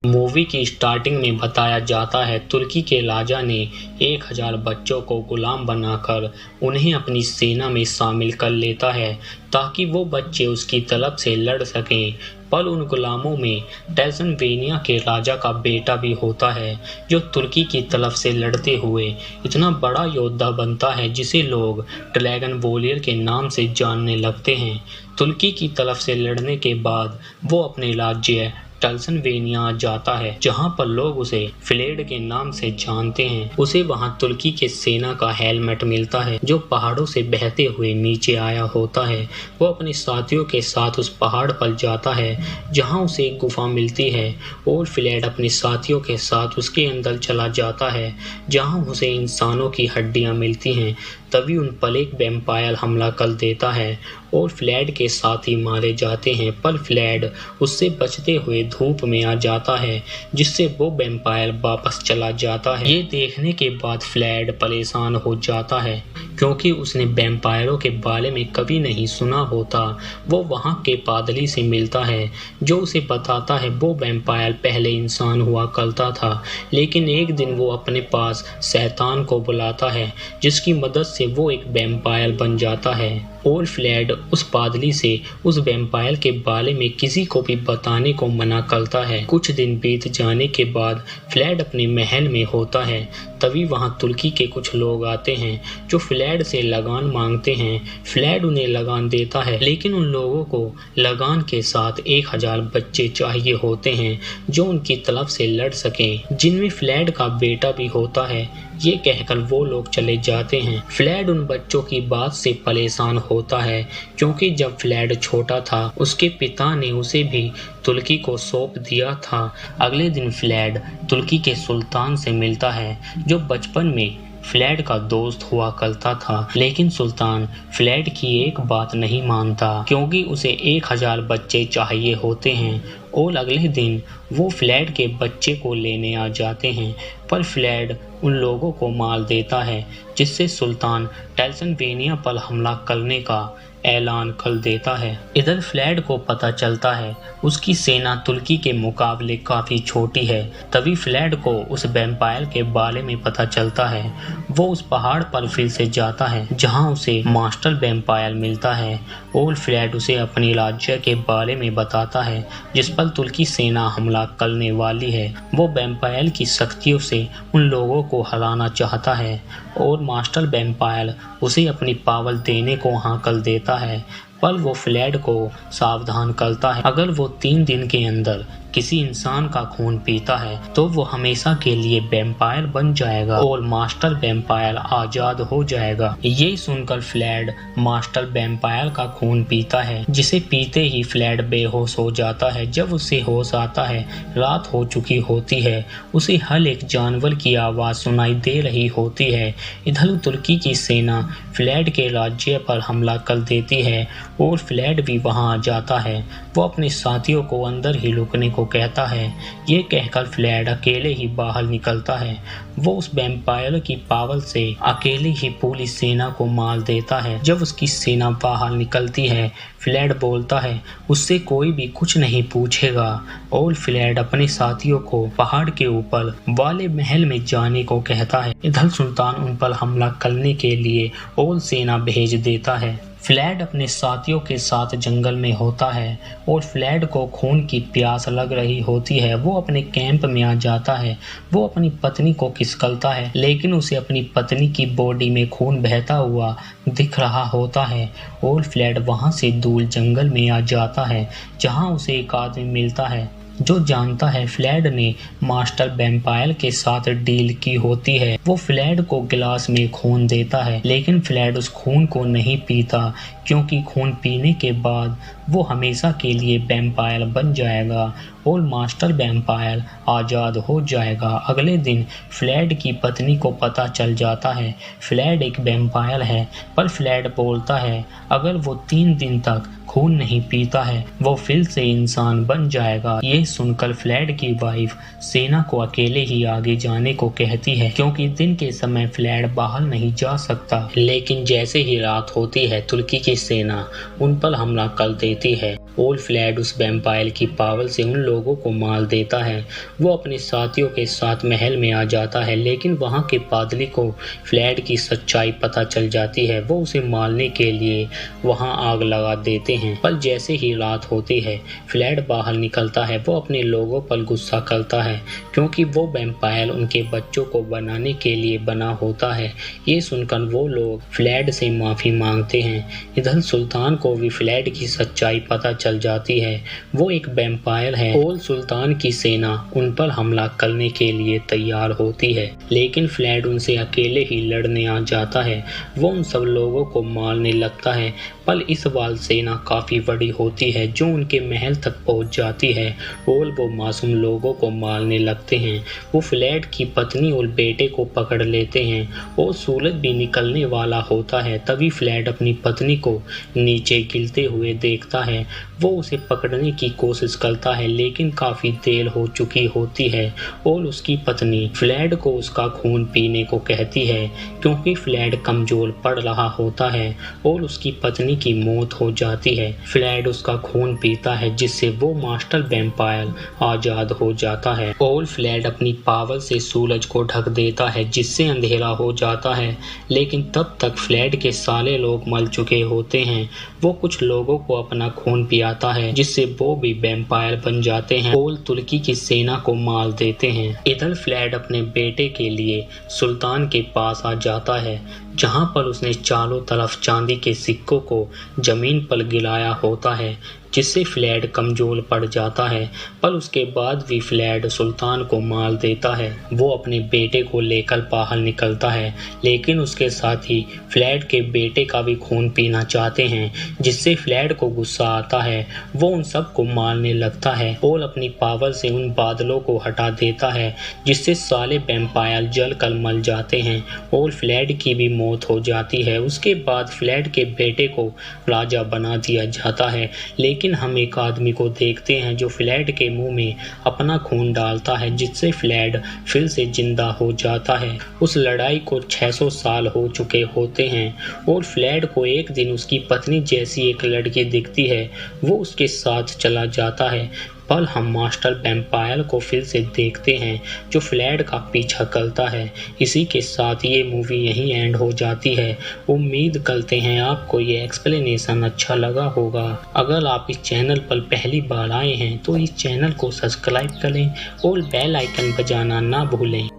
Movie की starting में बताया जाता है तुर्की के राजा ने 1000 बच्चों को गुलाम बनाकर उन्हें अपनी सेना में शामिल कर लेता है ताकि वो बच्चे उसकी तरफ से लड़ सकें। पर उन गुलामों में ट्रांसिल्वेनिया के राजा का बेटा भी होता है जो तुर्की की तरफ से लड़ते हुए इतना बड़ा योद्धा बनता है जिसे लोग ड्रैगन वॉरियर के नाम से जानने लगते हैं। तुर्की की तरफ से लड़ने के बाद वो अपने राज्य ट्रांसिल्वेनिया जाता है जहां पर लोग उसे फ्लेड के नाम से जानते हैं। उसे वहां तुर्की के सेना का हेलमेट मिलता है जो पहाड़ों से बहते हुए नीचे आया होता है। वो अपने साथियों के साथ उस पहाड़ पर जाता है जहां उसे एक गुफा मिलती है और फ्लेड अपने साथियों के साथ उसके अंदर चला जाता है जहां उसे इंसानों की हड्डियां मिलती हैं। तभी उन पर एक वैम्पायर हमला कर देता है और फ्लेड के साथी मारे जाते हैं, पर फ्लेड उससे बचते हुए धूप में आ जाता है जिससे वो वैम्पायर वापस चला जाता है। ये देखने के बाद फ्लेड परेशान हो जाता है क्योंकि उसने वैम्पायरों के बारे में कभी नहीं सुना होता। वो वहाँ के पादरी से मिलता है जो उसे बताता है वो वैम्पायर पहले इंसान हुआ करता था, लेकिन एक दिन वो अपने पास शैतान को बुलाता है जिसकी मदद से वो एक वैम्पायर बन जाता है। और फ्लेड उस पादरी से उस वैम्पायर के बारे में किसी को भी बताने को मना करता है। कुछ दिन बीत जाने के बाद फ्लेड अपने महल में होता है। तभी वहां तुर्की के कुछ लोग आते हैं जो फ्लेड से लगान मांगते हैं। फ्लेड उन्हें लगान देता है, लेकिन उन लोगों को लगान के साथ 1000 बच्चे चाहिए होते हैं जो उनकी तरफ से लड़ सकें, जिनमें फ्लेड का बेटा भी होता है। ये कहकर वो लोग चले जाते हैं। फ्लेड उन बच्चों की बात से परेशान होता है क्योंकि जब फ्लेड छोटा था उसके पिता ने उसे भी तुर्की को सौंप दिया था। अगले दिन फ्लेड तुर्की के सुल्तान से मिलता है जो बचपन में फ्लेड का दोस्त हुआ करता था, लेकिन सुल्तान फ्लेड की एक बात नहीं मानता क्योंकि उसे 1000 बच्चे चाहिए होते हैं। और अगले दिन वो फ्लेड के बच्चे को लेने आ जाते हैं, पर फ्लेड उन लोगों को मार देता है जिससे सुल्तान ट्रांसिल्वेनिया पर हमला करने का ऐलान कर देता है। इधर फ्लेड को पता चलता है उसकी सेना तुर्की के मुकाबले काफी छोटी है। तभी फ्लेड को उस वैम्पायर के बारे में पता चलता है। वो उस पहाड़ पर फिर से जाता है जहां उसे मास्टर वैम्पायर मिलता है और फ्लेड उसे अपने राज्य के बारे में बताता है जिस पर तुर्की सेना हमला करने वाली है। वो वैम्पायर की शक्तियों से उन लोगों को हराना चाहता है और मास्टर वैम्पायर उसे अपनी पावर देने को हाँ कर देता है, पर वो फ्लेड को सावधान करता है अगर वो 3 दिन के अंदर किसी इंसान का खून पीता है तो वो हमेशा के लिए वैम्पायर बन जाएगा और मास्टर वैम्पायर आजाद हो जाएगा। ये सुनकर फ्लेड मास्टर वैम्पायर का खून पीता है, जिसे पीते ही फ्लेड बेहोश हो जाता है। जब उसे होश आता है रात हो चुकी होती है, उसे हर एक जानवर की आवाज सुनाई दे रही होती है। इधर तुर्की की सेना फ्लेड के राज्य पर हमला कर देती है और फ्लेड भी वहां आ जाता है। वो अपने साथियों को अंदर ही रुकने को कहता है। ये कहकर फ्लेड अकेले ही बाहर निकलता है। वो उस वैम्पायर की पावर से अकेले ही पूरी सेना को मार देता है। जब उसकी सेना बाहर निकलती है फ्लेड बोलता है उससे कोई भी कुछ नहीं पूछेगा और फ्लेड अपने साथियों को पहाड़ के ऊपर वाले महल में जाने को कहता है। इधर सुल्तान उन पर हमला करने के लिए और सेना भेज देता है। फ्लेड अपने साथियों के साथ जंगल में होता है और फ्लेड को खून की प्यास लग रही होती है। वो अपने कैंप में आ जाता है। वो अपनी पत्नी को किसकलता है, लेकिन उसे अपनी पत्नी की बॉडी में खून बहता हुआ दिख रहा होता है और फ्लेड वहां से दूर जंगल में आ जाता है जहां उसे एक आदमी मिलता है जो जानता है फ्लेड ने मास्टर वैम्पायर के साथ डील की होती है। वो फ्लेड को गिलास में खून देता है, लेकिन फ्लेड उस खून को नहीं पीता क्योंकि खून पीने के बाद वो हमेशा के लिए वैम्पायर बन जाएगा और मास्टर वैम्पायर आज़ाद हो जाएगा। अगले दिन फ्लेड की पत्नी को पता चल जाता है फ्लेड एक वैम्पायर है, पर फ्लेड बोलता है अगर वो 3 दिन तक खून नहीं पीता है वो फिर से इंसान बन जाएगा। ये सुनकर फ्लेड की वाइफ सेना को अकेले ही आगे जाने को कहती है क्योंकि दिन के समय फ्लेड बाहर नहीं जा सकता। लेकिन जैसे ही रात होती है तुर्की की सेना उन पर हमला कर देती है और फ्लेड उस वैम्पायर की पावर से उन लोगों लोगों को मार देता है। वो अपने साथियों के साथ महल में आ जाता है, लेकिन वहाँ के पादरी को फ्लैड की सच्चाई पता चल जाती है। वो उसे मारने के लिए वहाँ आग लगा देते हैं। पर जैसे ही रात होती है, फ्लैड बाहर निकलता है। वो अपने लोगों पर गुस्सा करता है क्योंकि वो वैम्पायर उनके बच्चों को बनाने के लिए बना होता है। ये सुनकर वो लोग फ्लैड से माफ़ी मांगते हैं। इधर सुल्तान को भी फ्लैड की सच्चाई पता चल जाती है। वो एक वैम्पायर है और सुल्तान की सेना उन पर हमला करने के लिए तैयार होती है, लेकिन फ्लैड उनसे अकेले ही लड़ने आ जाता है। वो उन सब लोगों को मारने लगता है, पर इस बार सेना काफ़ी बड़ी होती है जो उनके महल तक पहुंच जाती है और वो मासूम लोगों को मारने लगते हैं। वो फ्लैड की पत्नी और बेटे को पकड़ लेते हैं और सूरज भी निकलने वाला होता है। तभी फ्लैड अपनी पत्नी को नीचे गिरते हुए देखता है। वो उसे पकड़ने की कोशिश करता है, लेकिन काफ़ी देर हो चुकी होती है और उसकी पत्नी फ्लैड को उसका खून पीने को कहती है क्योंकि फ्लैड कमज़ोर पड़ रहा होता है और उसकी पत्नी की मौत हो जाती है। फ्लैड उसका खून पीता है जिससे वो मास्टर वैम्पायर आज़ाद हो जाता है और फ्लैड अपनी पावर से सूरज को ढक देता है जिससे अंधेरा हो जाता है, लेकिन तब तक फ्लैड के सारे लोग मर चुके होते हैं। वो कुछ लोगों को अपना खून पियाता है जिससे वो भी वैम्पायर बन जाते हैं और तुर्की की सेना को मार देते हैं। इधर फ्लैड अपने बेटे के लिए सुल्तान के पास आ जाता है, जहां पर उसने चारों तरफ चांदी के सिक्कों को जमीन पर गिराया होता है जिससे फ्लैड कमज़ोर पड़ जाता है। पर उसके बाद भी फ्लैड सुल्तान को मार देता है। वो अपने बेटे को लेकर बाहर निकलता है, लेकिन उसके साथ ही फ्लैड के बेटे का भी खून पीना चाहते हैं जिससे फ्लैड को गुस्सा आता है। वो उन सब को मारने लगता है और अपनी पावर से उन बादलों को हटा देता है जिससे सारे वैम्पायर जल कर मर जाते हैं और फ्लैड की भी मौत हो जाती है। उसके बाद फ्लैड के बेटे को राजा बना दिया जाता है, लेकिन हम एक आदमी को देखते हैं जो फ्लैड के मुंह में अपना खून डालता है जिससे फ्लैड फिर से जिंदा हो जाता है। उस लड़ाई को 600 साल हो चुके होते हैं और फ्लैड को एक दिन उसकी पत्नी जैसी एक लड़की दिखती है। वो उसके साथ चला जाता है, पर हम मास्टर वैम्पायर को फिर से देखते हैं जो फ्लैड का पीछा करता है। इसी के साथ ये मूवी यहीं एंड हो जाती है। उम्मीद करते हैं आपको ये एक्सप्लेनेशन अच्छा लगा होगा। अगर आप इस चैनल पर पहली बार आए हैं तो इस चैनल को सब्सक्राइब करें और बेल आइकन बजाना ना भूलें।